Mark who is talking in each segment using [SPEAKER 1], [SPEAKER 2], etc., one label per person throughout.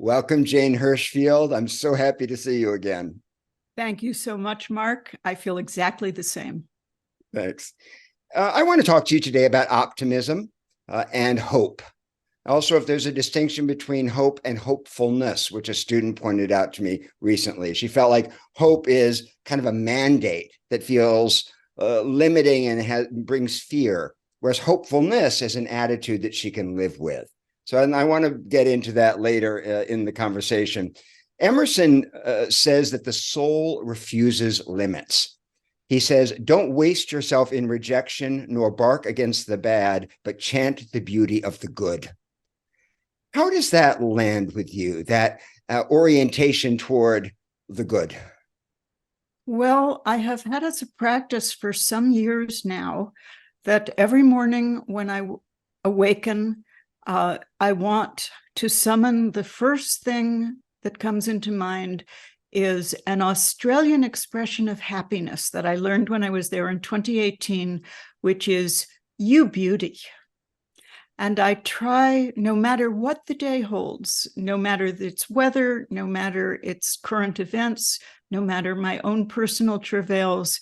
[SPEAKER 1] Welcome, Jane Hirshfield. I'm so happy to see you again.
[SPEAKER 2] Thank you so much, Mark. I feel exactly the same.
[SPEAKER 1] Thanks. I want to talk to you today about optimism and hope. Also, if there's a distinction between hope and hopefulness, which a student pointed out to me recently. She felt like hope is kind of a mandate that feels limiting and brings fear, whereas hopefulness is an attitude that she can live with. So and I want to get into that later in the conversation. Emerson says that the soul refuses limits. He says, don't waste yourself in rejection, nor bark against the bad, but chant the beauty of the good. How does that land with you, that orientation toward the good?
[SPEAKER 2] Well, I have had as a practice for some years now that every morning when I awaken, I want to summon the first thing that comes into mind is an Australian expression of happiness that I learned when I was there in 2018, which is, you beauty. And I try, no matter what the day holds, no matter its weather, no matter its current events, no matter my own personal travails,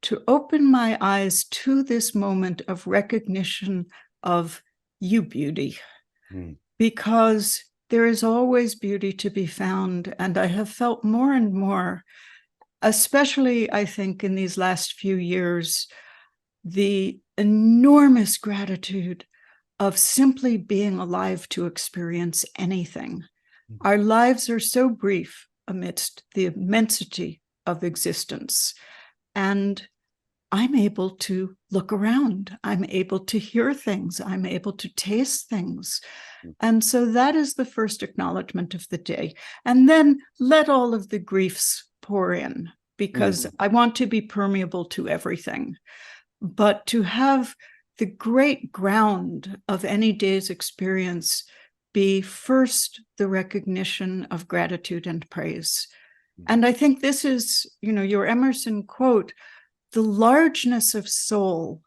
[SPEAKER 2] to open my eyes to this moment of recognition of you beauty. Because there is always beauty to be found. And I have felt more and more, especially I think in these last few years, the enormous gratitude of simply being alive to experience anything. Our lives are so brief amidst the immensity of existence. And I'm able to look around. I'm able to hear things. I'm able to taste things. And so that is the first acknowledgement of the day. And then let all of the griefs pour in, because I want to be permeable to everything. But to have the great ground of any day's experience be first the recognition of gratitude and praise. And I think this is, your Emerson quote, the largeness of soul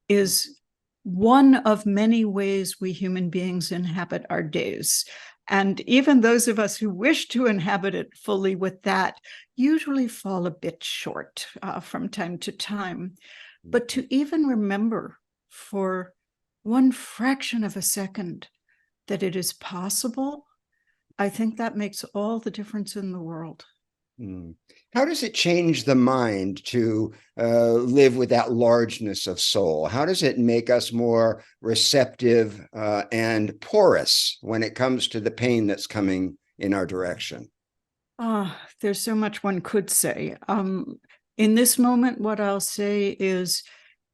[SPEAKER 2] is one of many ways we human beings inhabit our days. And even those of us who wish to inhabit it fully with that usually fall a bit short from time to time. But to even remember for one fraction of a second that it is possible, I think that makes all the difference in the world.
[SPEAKER 1] How does it change the mind to live with that largeness of soul? How does it make us more receptive and porous when it comes to the pain that's coming in our direction?
[SPEAKER 2] There's so much one could say. In this moment, what I'll say is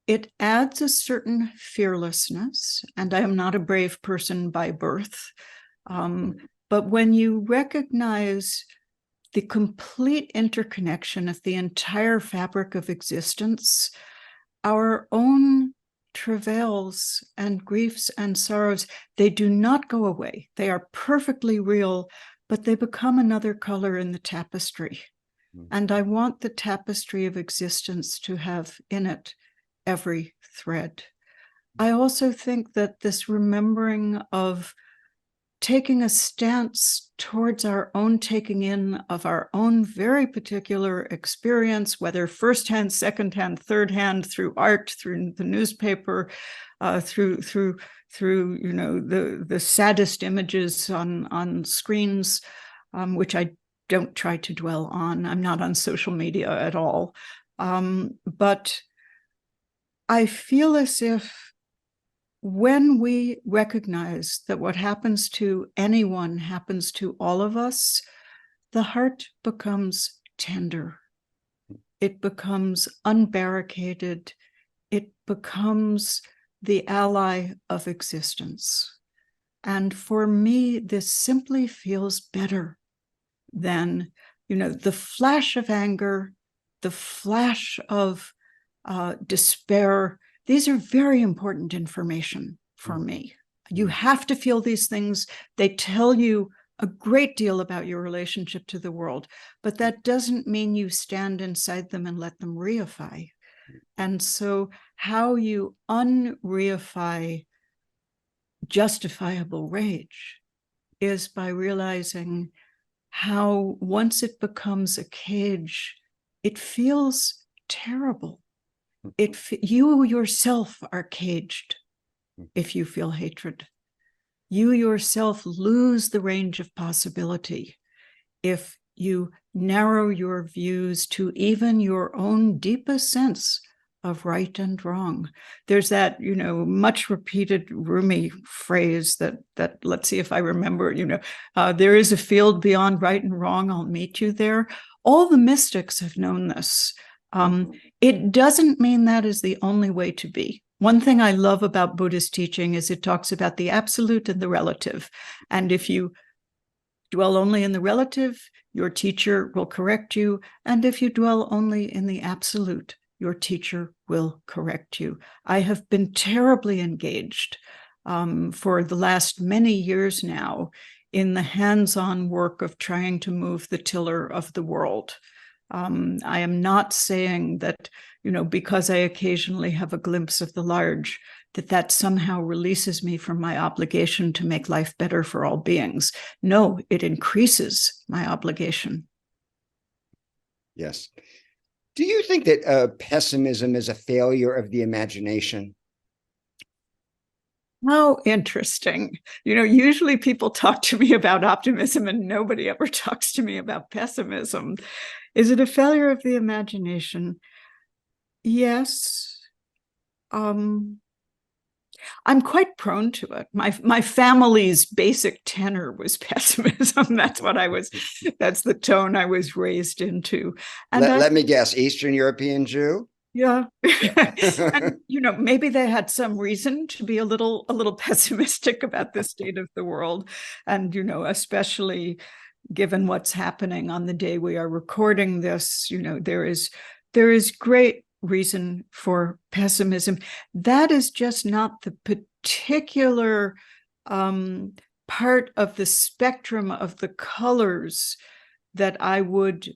[SPEAKER 2] it adds a certain fearlessness, and I am not a brave person by birth. But when you recognize the complete interconnection of the entire fabric of existence, our own travails and griefs and sorrows, they do not go away. They are perfectly real, but they become another color in the tapestry. And I want the tapestry of existence to have in it every thread. I also think that this remembering of taking a stance towards our own taking in of our own very particular experience, whether firsthand, secondhand, thirdhand, through art, through the newspaper, through the saddest images on screens, which I don't try to dwell on. I'm not on social media at all. But I feel as if when we recognize that what happens to anyone happens to all of us, the heart becomes tender. It becomes unbarricaded. It becomes the ally of existence. And for me, this simply feels better than, the flash of anger, the flash of despair. These are very important information for me. You have to feel these things. They tell you a great deal about your relationship to the world, but that doesn't mean you stand inside them and let them reify. And so how you unreify justifiable rage is by realizing how once it becomes a cage, it feels terrible. You yourself are caged if you feel hatred. You yourself lose the range of possibility if you narrow your views to even your own deepest sense of right and wrong. There's that, much repeated Rumi phrase that let's see if I remember, there is a field beyond right and wrong, I'll meet you there. All the mystics have known this. It doesn't mean that is the only way to be. One thing I love about Buddhist teaching is it talks about the absolute and the relative. And if you dwell only in the relative, your teacher will correct you. And if you dwell only in the absolute, your teacher will correct you. I have been terribly engaged for the last many years now in the hands-on work of trying to move the tiller of the world. I am not saying that, because I occasionally have a glimpse of the large, that somehow releases me from my obligation to make life better for all beings. No, it increases my obligation.
[SPEAKER 1] Yes. Do you think that pessimism is a failure of the imagination?
[SPEAKER 2] How interesting. Usually people talk to me about optimism and nobody ever talks to me about pessimism. Is it a failure of the imagination? Yes. I'm quite prone to it. My family's basic tenor was pessimism. That's the tone I was raised into. And
[SPEAKER 1] let me guess, Eastern European Jew?
[SPEAKER 2] Yeah. And, maybe they had some reason to be a little pessimistic about the state of the world. And, especially given what's happening on the day we are recording this, there is great reason for pessimism. That is just not the particular part of the spectrum of the colors that I would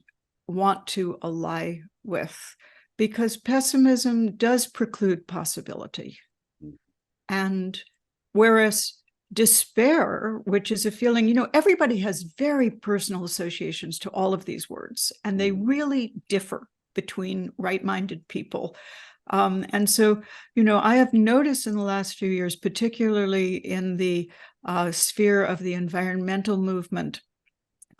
[SPEAKER 2] want to ally with, because pessimism does preclude possibility. And whereas despair, which is a feeling, everybody has very personal associations to all of these words, and they really differ between right-minded people. And so, I have noticed in the last few years, particularly in the sphere of the environmental movement,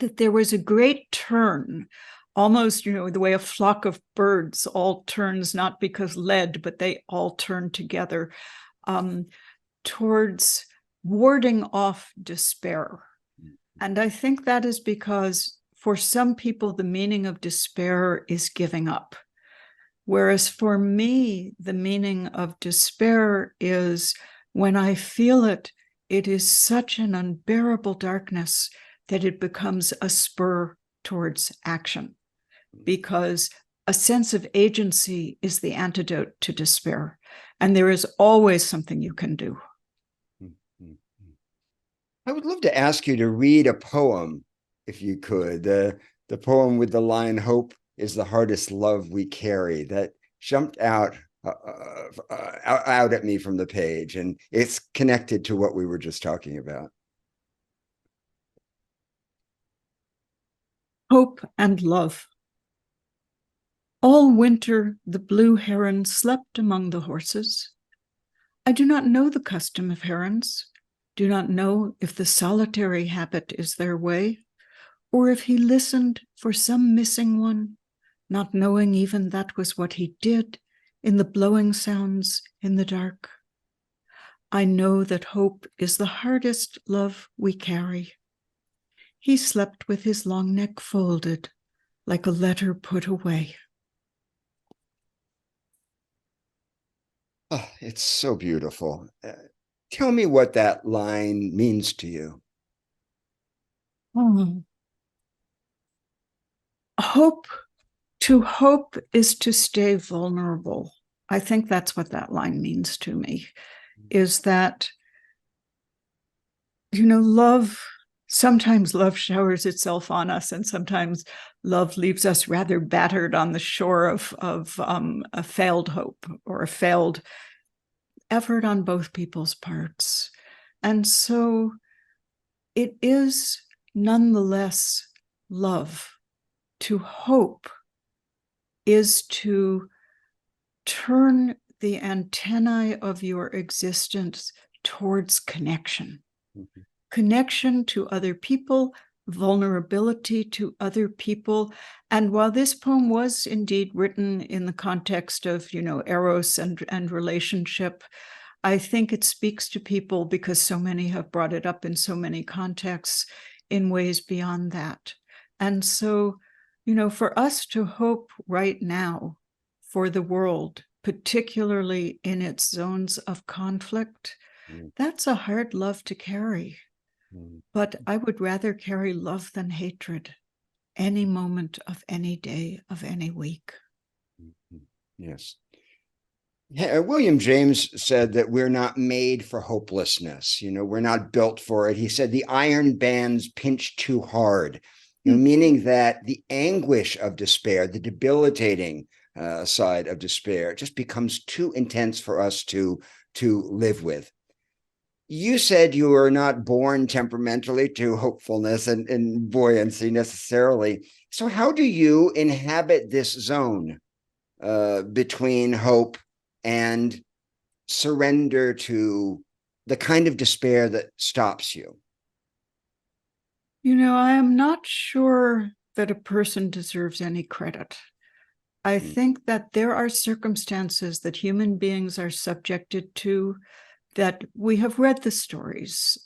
[SPEAKER 2] that there was a great turn, almost, the way a flock of birds all turns, not because led, but they all turn together towards warding off despair. And I think that is because for some people, the meaning of despair is giving up. Whereas for me, the meaning of despair is when I feel it, it is such an unbearable darkness that it becomes a spur towards action, because a sense of agency is the antidote to despair. And there is always something you can do.
[SPEAKER 1] I would love to ask you to read a poem, if you could. The poem with the line, "Hope is the hardest love we carry," that jumped out at me from the page, and it's connected to what we were just talking about.
[SPEAKER 2] Hope and love. All winter, the blue heron slept among the horses. I do not know the custom of herons, do not know if the solitary habit is their way, or if he listened for some missing one, not knowing even that was what he did in the blowing sounds in the dark. I know that hope is the hardest love we carry. He slept with his long neck folded, like a letter put away.
[SPEAKER 1] Oh, it's so beautiful. Tell me what that line means to you.
[SPEAKER 2] To hope is to stay vulnerable. I think that's what that line means to me, is that, sometimes love showers itself on us, and sometimes love leaves us rather battered on the shore of a failed hope or a failed effort on both people's parts. And so it is nonetheless love. To hope is to turn the antennae of your existence towards connection. Mm-hmm. Connection to other people, vulnerability to other people. And while this poem was indeed written in the context of, eros and relationship, I think it speaks to people because so many have brought it up in so many contexts in ways beyond that. And so, for us to hope right now for the world, particularly in its zones of conflict, that's a hard love to carry. But I would rather carry love than hatred any moment of any day of any week.
[SPEAKER 1] Yes. William James said that we're not made for hopelessness. We're not built for it. He said the iron bands pinch too hard, meaning that the anguish of despair, the debilitating side of despair, just becomes too intense for us to live with. You said you were not born temperamentally to hopefulness and buoyancy necessarily. So how do you inhabit this zone between hope and surrender to the kind of despair that stops you?
[SPEAKER 2] I am not sure that a person deserves any credit. I think that there are circumstances that human beings are subjected to that we have read the stories.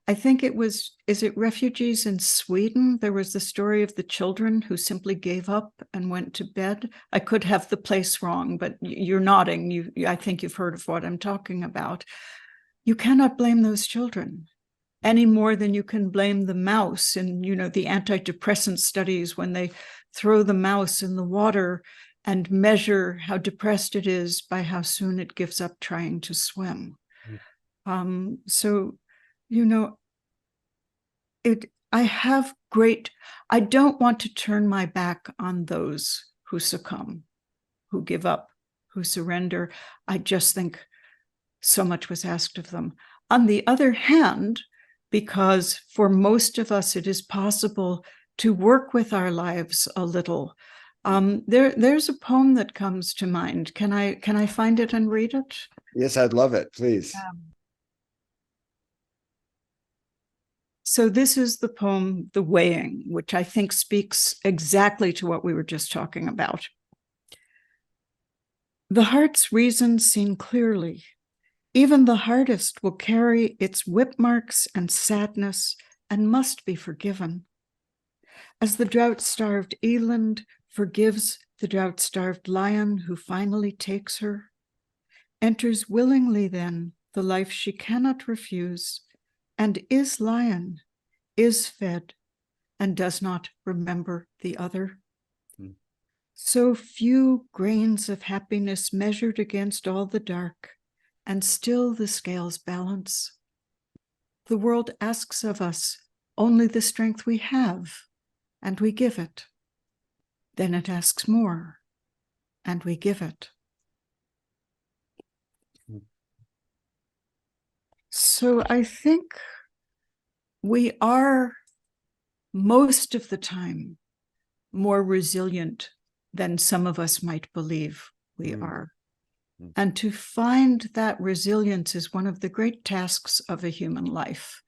[SPEAKER 2] I think is it refugees in Sweden? There was the story of the children who simply gave up and went to bed. I could have the place wrong, but you're nodding. I think you've heard of what I'm talking about. You cannot blame those children any more than you can blame the mouse in, the antidepressant studies when they throw the mouse in the water and measure how depressed it is by how soon it gives up trying to swim. So, I don't want to turn my back on those who succumb, who give up, who surrender. I just think so much was asked of them. On the other hand, because for most of us, it is possible to work with our lives a little. There's a poem that comes to mind. Can I find it and read it?
[SPEAKER 1] Yes, I'd love it, please.
[SPEAKER 2] So this is the poem, The Weighing, which I think speaks exactly to what we were just talking about. The heart's reasons seen clearly. Even the hardest will carry its whip marks and sadness and must be forgiven. As the drought-starved eland forgives the drought-starved lion who finally takes her, enters willingly then the life she cannot refuse, and is lion, is fed, and does not remember the other. So few grains of happiness measured against all the dark, and still the scales balance. The world asks of us only the strength we have, and we give it. Then it asks more, and we give it. So I think we are most of the time more resilient than some of us might believe we are. And to find that resilience is one of the great tasks of a human life.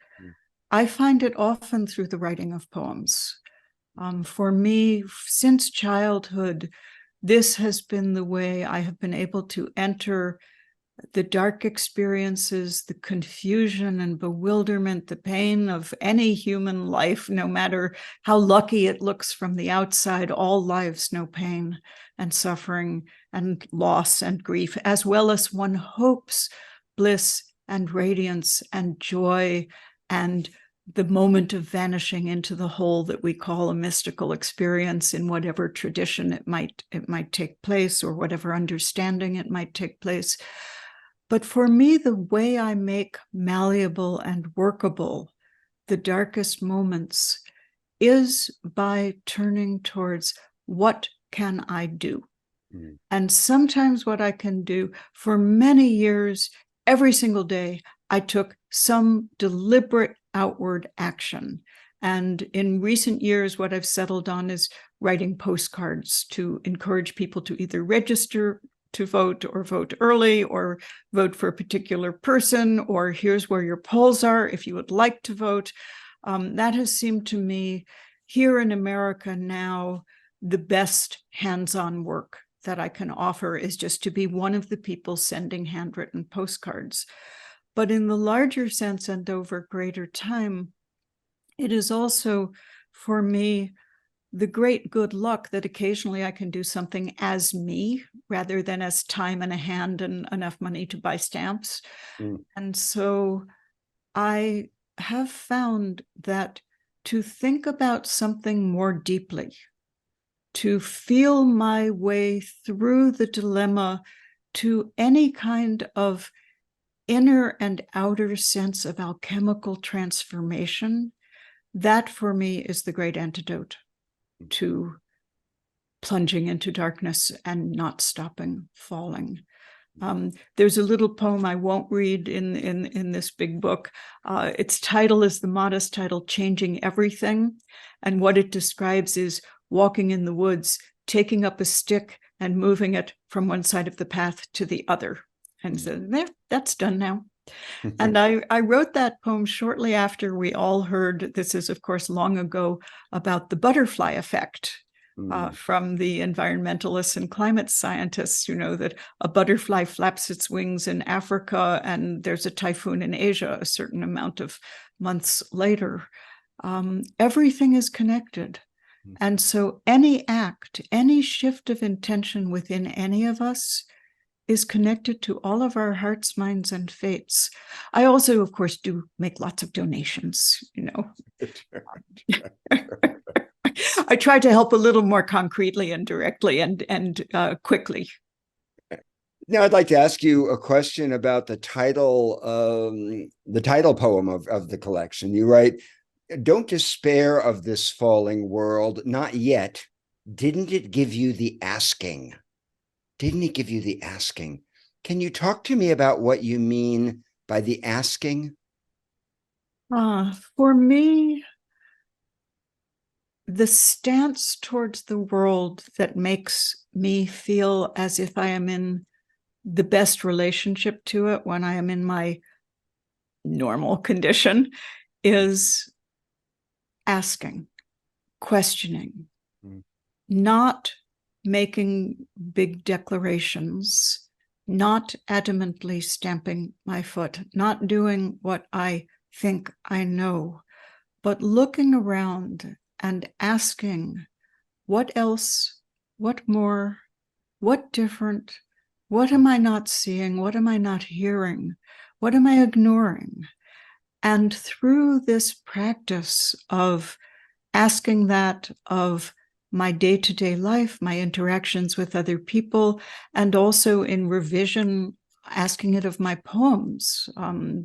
[SPEAKER 2] I find it often through the writing of poems. For me, since childhood, this has been the way I have been able to enter the dark experiences, the confusion and bewilderment, the pain of any human life, no matter how lucky it looks from the outside. All lives know pain and suffering and loss and grief, as well as one hopes bliss and radiance and joy and the moment of vanishing into the whole that we call a mystical experience in whatever tradition it might take place, or whatever understanding it might take place. But for me, the way I make malleable and workable the darkest moments is by turning towards what can I do? And sometimes what I can do, for many years, every single day, I took some deliberate outward action. And in recent years, what I've settled on is writing postcards to encourage people to either register to vote or vote early or vote for a particular person, or here's where your polls are if you would like to vote. That has seemed to me here in America now, the best hands-on work that I can offer is just to be one of the people sending handwritten postcards. But in the larger sense and over greater time, it is also for me the great good luck that occasionally I can do something as me rather than as time and a hand and enough money to buy stamps. And so I have found that to think about something more deeply, to feel my way through the dilemma to any kind of inner and outer sense of alchemical transformation, that for me is the great antidote to plunging into darkness and not stopping falling. There's a little poem I won't read in this big book. Its title is the modest title, Changing Everything. And what it describes is walking in the woods, taking up a stick and moving it from one side of the path to the other. And so there, that's done now. And I wrote that poem shortly after we all heard, this is of course long ago, about the butterfly effect from the environmentalists and climate scientists, that a butterfly flaps its wings in Africa and there's a typhoon in Asia a certain amount of months later. Everything is connected. And so any act, any shift of intention within any of us is connected to all of our hearts, minds, and fates. I also, of course, do make lots of donations, I try to help a little more concretely and directly and quickly.
[SPEAKER 1] Now, I'd like to ask you a question about the title poem of the collection. You write, "Don't despair of this falling world, not yet. Didn't it give you the asking? Didn't it give you the asking?" Can you talk to me about what you mean by the asking?
[SPEAKER 2] For me, the stance towards the world that makes me feel as if I am in the best relationship to it when I am in my normal condition is asking, questioning, not making big declarations, not adamantly stamping my foot, not doing what I think I know, but looking around and asking, what else, what more, what different, what am I not seeing, what am I not hearing, what am I ignoring? And through this practice of asking that of my day-to-day life, my interactions with other people, and also in revision, asking it of my poems.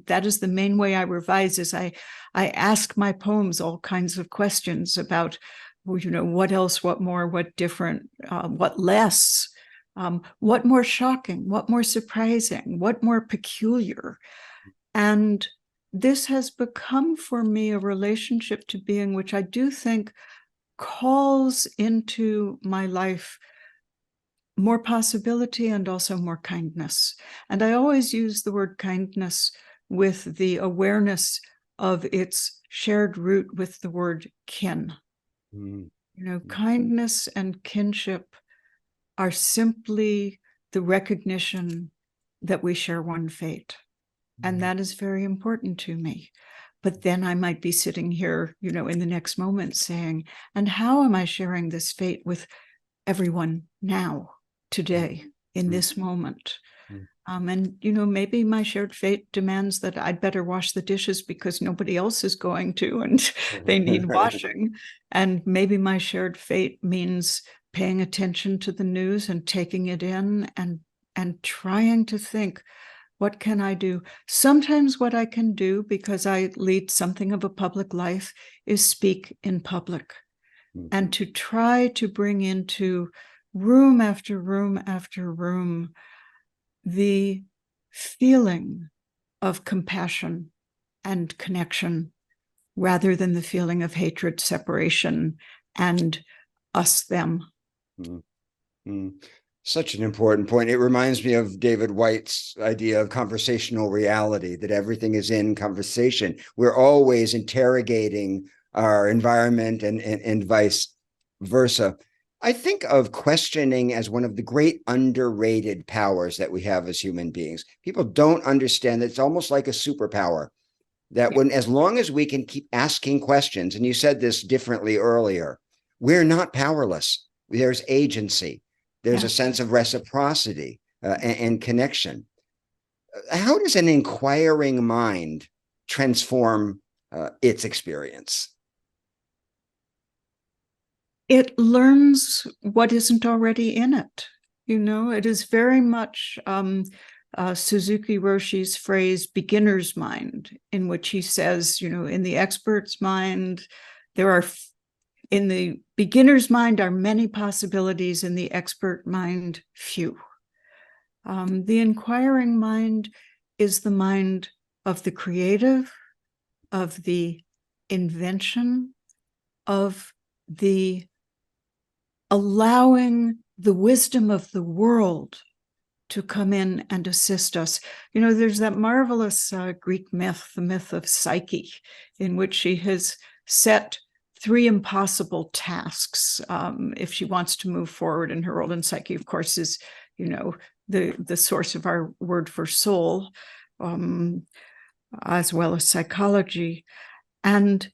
[SPEAKER 2] That is the main way I revise, is I ask my poems all kinds of questions about, what else, what more, what different, what less, what more shocking, what more surprising, what more peculiar. And this has become for me a relationship to being, which I do think calls into my life more possibility and also more kindness. And I always use the word kindness with the awareness of its shared root with the word kin. Kindness and kinship are simply the recognition that we share one fate. And that is very important to me. But then I might be sitting here, in the next moment saying, and how am I sharing this fate with everyone now, today, in this moment? And, maybe my shared fate demands that I'd better wash the dishes because nobody else is going to, and they need washing. And maybe my shared fate means paying attention to the news and taking it in and trying to think, what can I do? Sometimes what I can do, because I lead something of a public life, is speak in public and to try to bring into room after room after room the feeling of compassion and connection rather than the feeling of hatred, separation, and us, them.
[SPEAKER 1] Mm-hmm. Such an important point. It reminds me of David White's idea of conversational reality, that everything is in conversation. We're always interrogating our environment and vice versa. I think of questioning as one of the great underrated powers that we have as human beings. People don't understand that it's almost like a superpower, that when, as long as we can keep asking questions, and you said this differently earlier, we're not powerless. There's agency. There's a sense of reciprocity and connection. How does an inquiring mind transform its experience?
[SPEAKER 2] It learns what isn't already in it. It is very much Suzuki Roshi's phrase, beginner's mind, in which he says, in the expert's mind, in the beginner's mind are many possibilities, in the expert mind, few. The inquiring mind is the mind of the creative, of the invention, of the allowing the wisdom of the world to come in and assist us. There's that marvelous Greek myth, the myth of Psyche, in which she has set 3 impossible tasks if she wants to move forward in her world. And Psyche, of course, is, the source of our word for soul, as well as psychology. And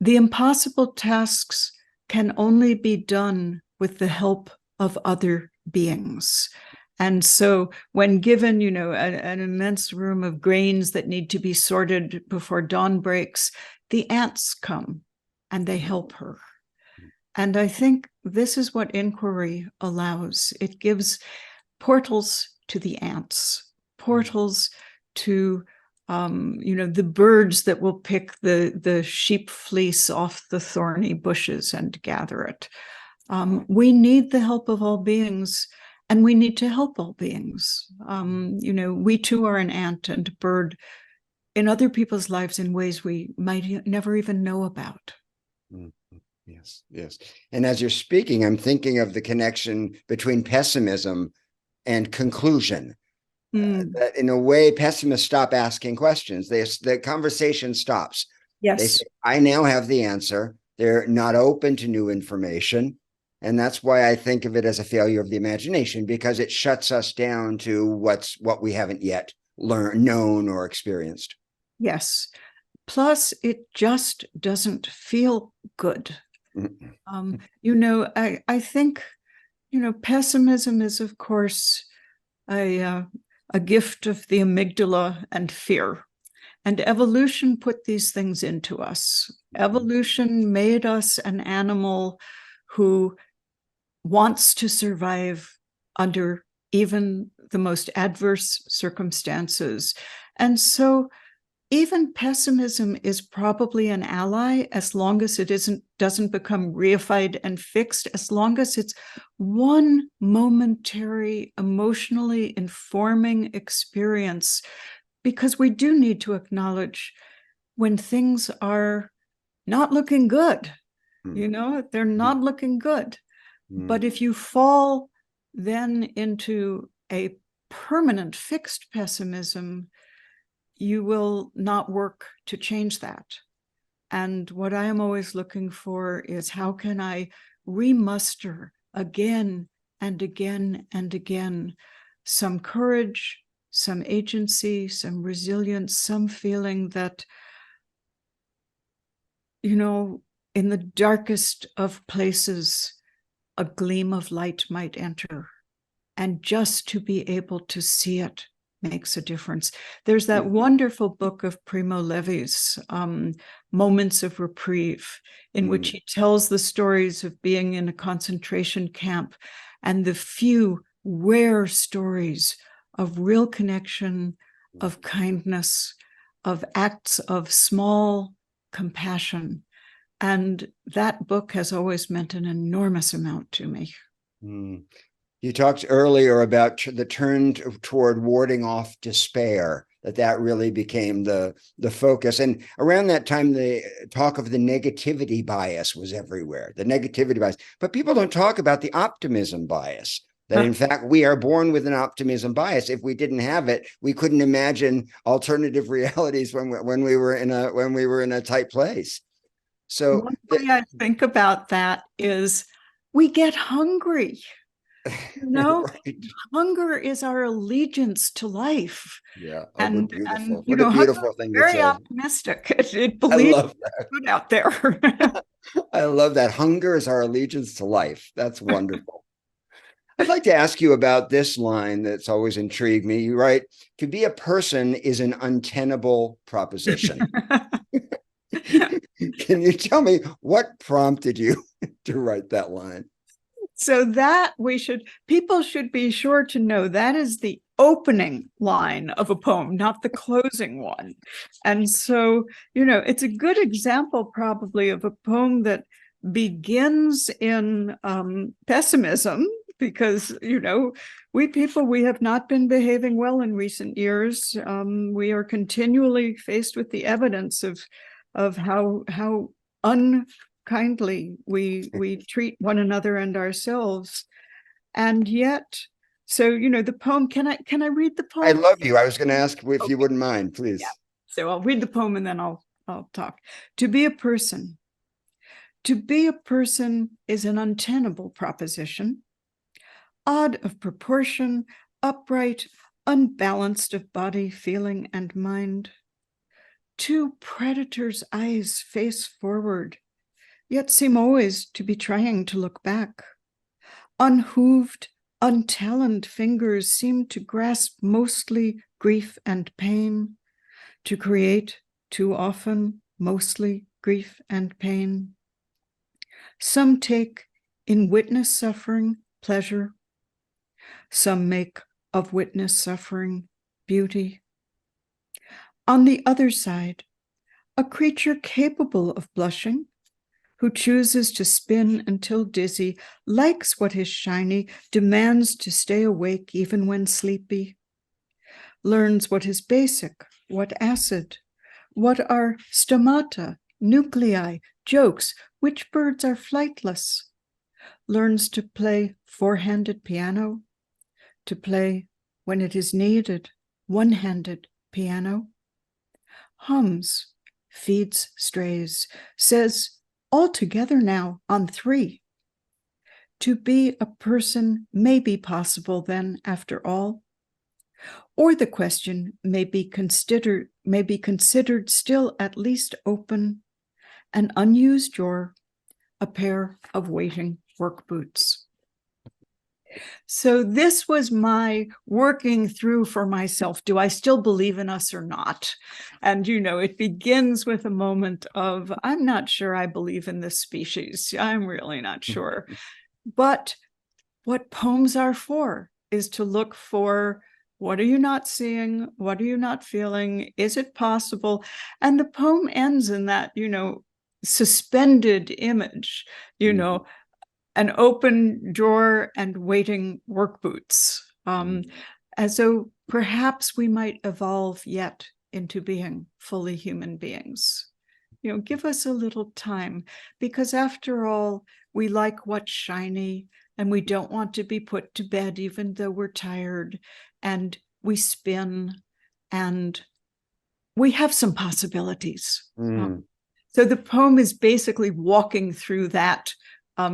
[SPEAKER 2] the impossible tasks can only be done with the help of other beings. And so when given, an immense room of grains that need to be sorted before dawn breaks, the ants come and they help her. And I think this is what inquiry allows. It gives portals to the ants, portals to the birds that will pick the sheep fleece off the thorny bushes and gather it. We need the help of all beings, and we need to help all beings. We too are an ant and a bird in other people's lives in ways we might never even know about.
[SPEAKER 1] Yes, yes. And as you're speaking, I'm thinking of the connection between pessimism and conclusion. That in a way, pessimists stop asking questions. The conversation stops.
[SPEAKER 2] Yes.
[SPEAKER 1] They say, I now have the answer. They're not open to new information. And that's why I think of it as a failure of the imagination, because it shuts us down to what we haven't yet learned, known, or experienced.
[SPEAKER 2] Yes. Plus, it just doesn't feel good. I think, pessimism is, of course, a gift of the amygdala and fear. And evolution put these things into us. Evolution made us an animal who wants to survive under even the most adverse circumstances. And so even pessimism is probably an ally, as long as it doesn't become reified and fixed, as long as it's one momentary, emotionally informing experience, because we do need to acknowledge when things are not looking good. They're not looking good. But if you fall then into a permanent fixed pessimism, you will not work to change that. And what I am always looking for is, how can I remuster again and again and again some courage, some agency, some resilience, some feeling that, in the darkest of places, a gleam of light might enter. And just to be able to see it makes a difference. There's that wonderful book of Primo Levi's, Moments of Reprieve, in which he tells the stories of being in a concentration camp and the few rare stories of real connection, of kindness, of acts of small compassion. And that book has always meant an enormous amount to me.
[SPEAKER 1] You talked earlier about the turn toward warding off despair, that really became the focus. And around that time, the talk of the negativity bias was everywhere, the negativity bias. But people don't talk about the optimism bias, that in fact, we are born with an optimism bias. If we didn't have it, we couldn't imagine alternative realities when we were in a tight place. So
[SPEAKER 2] one way I think about that is we get hungry.
[SPEAKER 1] Right.
[SPEAKER 2] Hunger is our allegiance to life.
[SPEAKER 1] Yeah. Oh,
[SPEAKER 2] And,
[SPEAKER 1] beautiful.
[SPEAKER 2] what
[SPEAKER 1] a beautiful thing to
[SPEAKER 2] very
[SPEAKER 1] say.
[SPEAKER 2] optimistic. It
[SPEAKER 1] I
[SPEAKER 2] believes
[SPEAKER 1] love that.
[SPEAKER 2] good out there.
[SPEAKER 1] I love that. Hunger is our allegiance to life. That's wonderful. I'd like to ask you about this line that's always intrigued me. You write, to be a person is an untenable proposition. Can you tell me what prompted you to write that line?
[SPEAKER 2] So that people should be sure to know that is the opening line of a poem, not the closing one. And so, it's a good example probably of a poem that begins in pessimism, because, we have not been behaving well in recent years. We are continually faced with the evidence of how unkindly we treat one another and ourselves. And yet, so the poem, can I read the poem?
[SPEAKER 1] I love you. I was going to ask if you wouldn't mind, please.
[SPEAKER 2] Yeah. So I'll read the poem and then I'll talk. To be a person is an untenable proposition, odd of proportion, upright, unbalanced of body, feeling, and mind. Two predators' eyes face forward, yet seem always to be trying to look back. Unhooved, untaloned fingers seem to grasp mostly grief and pain, to create too often mostly grief and pain. Some take in witness suffering pleasure. Some make of witness suffering beauty. On the other side, a creature capable of blushing, who chooses to spin until dizzy, likes what is shiny, demands to stay awake even when sleepy, learns what is basic, what acid, what are stomata, nuclei, jokes, which birds are flightless, learns to play four-handed piano, to play, when it is needed, one-handed piano, hums, feeds strays, says, all together now on three. To be a person may be possible then, after all. Or the question may be considered still at least open, an unused drawer, a pair of waiting work boots. So this was my working through for myself. Do I still believe in us or not? And, it begins with a moment of, I'm not sure I believe in this species. I'm really not sure. But what poems are for is to look for, what are you not seeing? What are you not feeling? Is it possible? And the poem ends in that, suspended image, an open drawer and waiting work boots. As though perhaps we might evolve yet into being fully human beings. Give us a little time, because after all, we like what's shiny and we don't want to be put to bed even though we're tired, and we spin and we have some possibilities. So the poem is basically walking through that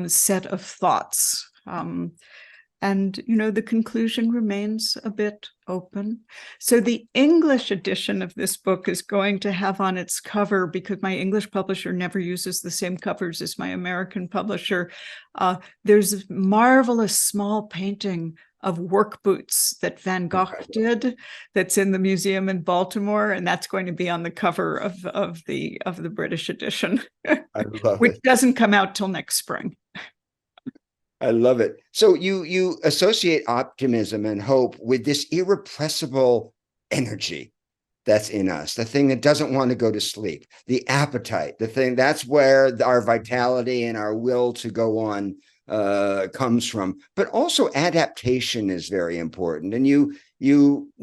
[SPEAKER 2] set of thoughts. And, the conclusion remains a bit open. So the English edition of this book is going to have on its cover, because my English publisher never uses the same covers as my American publisher, there's a marvelous small painting of work boots that Van Gogh did, that's in the museum in Baltimore, and that's going to be on the cover of the British edition, which doesn't come out till next spring.
[SPEAKER 1] I love it. So you associate optimism and hope with this irrepressible energy that's in us, the thing that doesn't want to go to sleep, the appetite, the thing that's where our vitality and our will to go on comes from, but also adaptation is very important. And you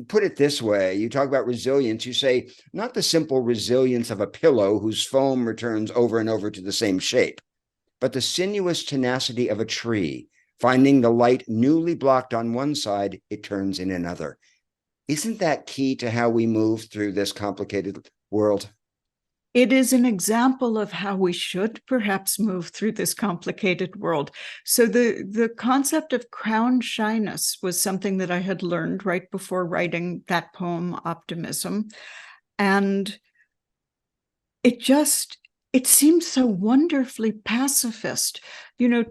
[SPEAKER 1] put it this way, you talk about resilience, you say, not the simple resilience of a pillow whose foam returns over and over to the same shape, but the sinuous tenacity of a tree. Finding the light newly blocked on one side, it turns in another. Isn't that key to how we move through this complicated world?
[SPEAKER 2] It is an example of how we should perhaps move through this complicated world. So the concept of crown shyness was something that I had learned right before writing that poem, Optimism. And it seems so wonderfully pacifist.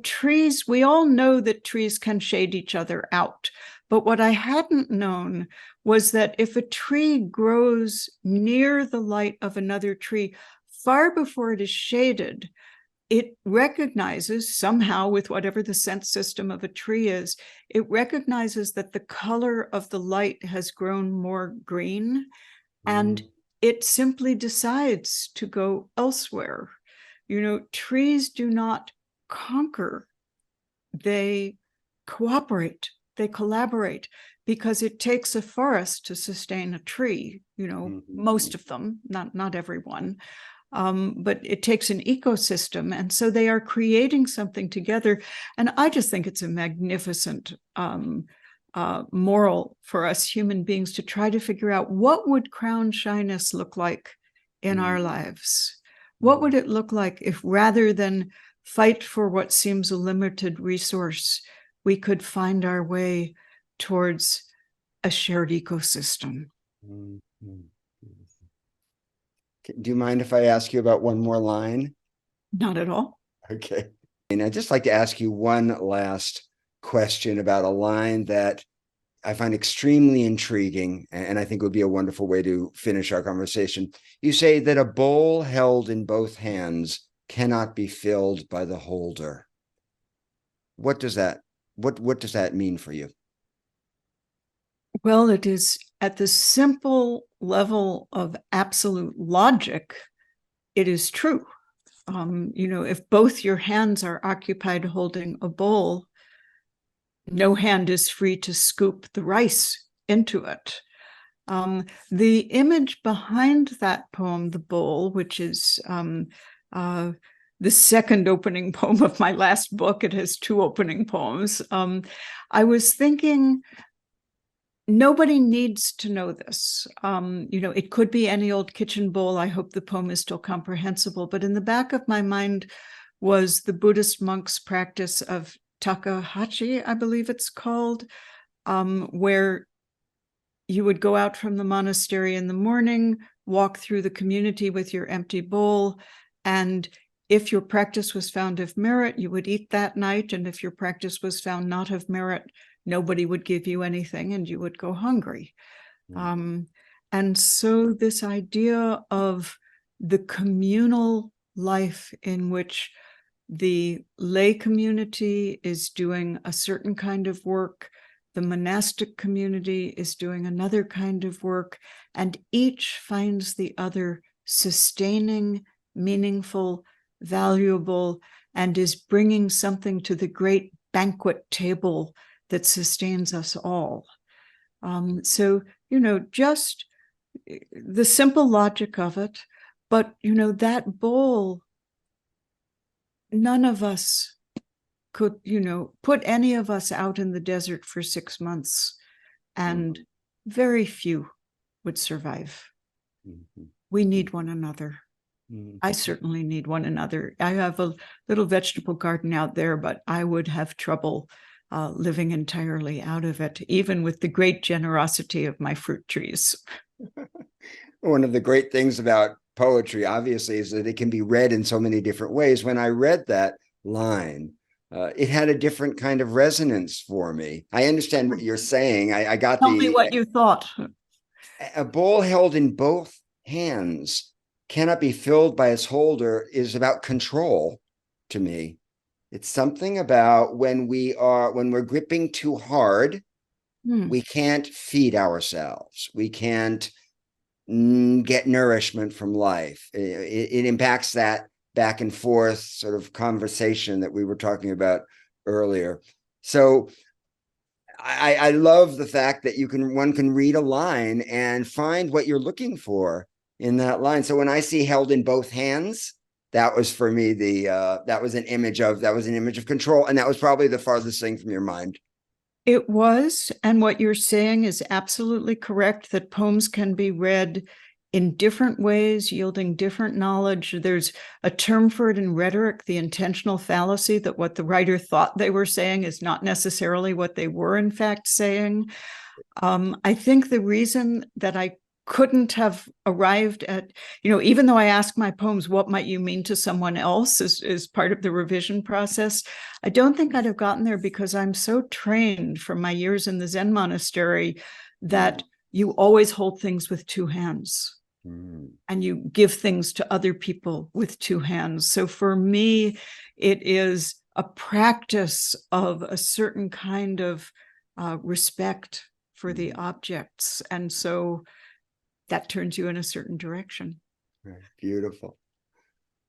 [SPEAKER 2] Trees, we all know that trees can shade each other out. But what I hadn't known was that if a tree grows near the light of another tree, far before it is shaded, it recognizes somehow, with whatever the sense system of a tree is, it recognizes that the color of the light has grown more green, and it simply decides to go elsewhere. Trees do not conquer, they cooperate. They collaborate, because it takes a forest to sustain a tree, most of them, not everyone, but it takes an ecosystem. And so they are creating something together. And I just think it's a magnificent moral for us human beings to try to figure out, what would crown shyness look like in our lives? What would it look like if, rather than fight for what seems a limited resource, we could find our way towards a shared ecosystem?
[SPEAKER 1] Do you mind if I ask you about one more line?
[SPEAKER 2] Not at all.
[SPEAKER 1] Okay. And I'd just like to ask you one last question about a line that I find extremely intriguing, and I think would be a wonderful way to finish our conversation. You say that a bowl held in both hands cannot be filled by the holder. What does that mean for you?
[SPEAKER 2] Well, it is at the simple level of absolute logic, it is true. If both your hands are occupied holding a bowl, no hand is free to scoop the rice into it. The image behind that poem, The Bowl, which is the second opening poem of my last book, it has two opening poems. I was thinking, nobody needs to know this. It could be any old kitchen bowl. I hope the poem is still comprehensible. But in the back of my mind was the Buddhist monk's practice of takahashi, I believe it's called, where you would go out from the monastery in the morning, walk through the community with your empty bowl, and if your practice was found of merit, you would eat that night, and if your practice was found not of merit, nobody would give you anything, and you would go hungry. And so this idea of the communal life in which the lay community is doing a certain kind of work, the monastic community is doing another kind of work, and each finds the other sustaining, meaningful, valuable, and is bringing something to the great banquet table that sustains us all. So, just the simple logic of it, but, that bowl, none of us could, put any of us out in the desert for 6 months, and very few would survive. We need one another. I certainly need one another. I have a little vegetable garden out there, but I would have trouble living entirely out of it, even with the great generosity of my fruit trees.
[SPEAKER 1] One of the great things about poetry, obviously, is that it can be read in so many different ways. When I read that line, it had a different kind of resonance for me. I understand what you're saying. I got
[SPEAKER 2] Tell me what you thought.
[SPEAKER 1] A bowl held in both hands cannot be filled by its holder is about control to me. It's something about when we're gripping too hard, we can't feed ourselves. We can't get nourishment from life. It impacts that back and forth sort of conversation that we were talking about earlier. So I love the fact that one can read a line and find what you're looking for in that line. So when I see held in both hands, that was for me that was an image of control, and that was probably the farthest thing from your mind.
[SPEAKER 2] It was, and what you're saying is absolutely correct, that poems can be read in different ways, yielding different knowledge. There's a term for it in rhetoric, the intentional fallacy, that what the writer thought they were saying is not necessarily what they were in fact saying. I think the reason that I couldn't have arrived at, even though I ask my poems, what might you mean to someone else, is part of the revision process, I don't think I'd have gotten there, because I'm so trained from my years in the Zen monastery that you always hold things with two hands. And you give things to other people with two hands. So for me, it is a practice of a certain kind of respect for the objects. And so that turns you in a certain direction.
[SPEAKER 1] Beautiful.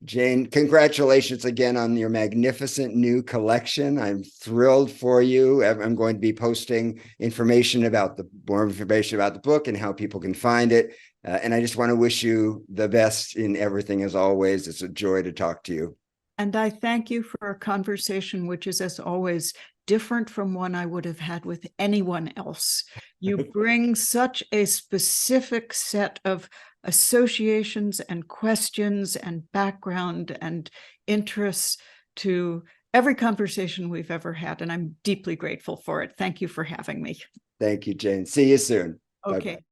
[SPEAKER 1] Jane, congratulations again on your magnificent new collection. I'm thrilled for you. I'm going to be posting more information about the book and how people can find it. And I just want to wish you the best in everything, as always. It's a joy to talk to you.
[SPEAKER 2] And I thank you for a conversation, which is, as always, different from one I would have had with anyone else. You bring such a specific set of associations and questions and background and interests to every conversation we've ever had, and I'm deeply grateful for it. Thank you for having me.
[SPEAKER 1] Thank you, Jane. See you soon.
[SPEAKER 2] Okay. Bye-bye.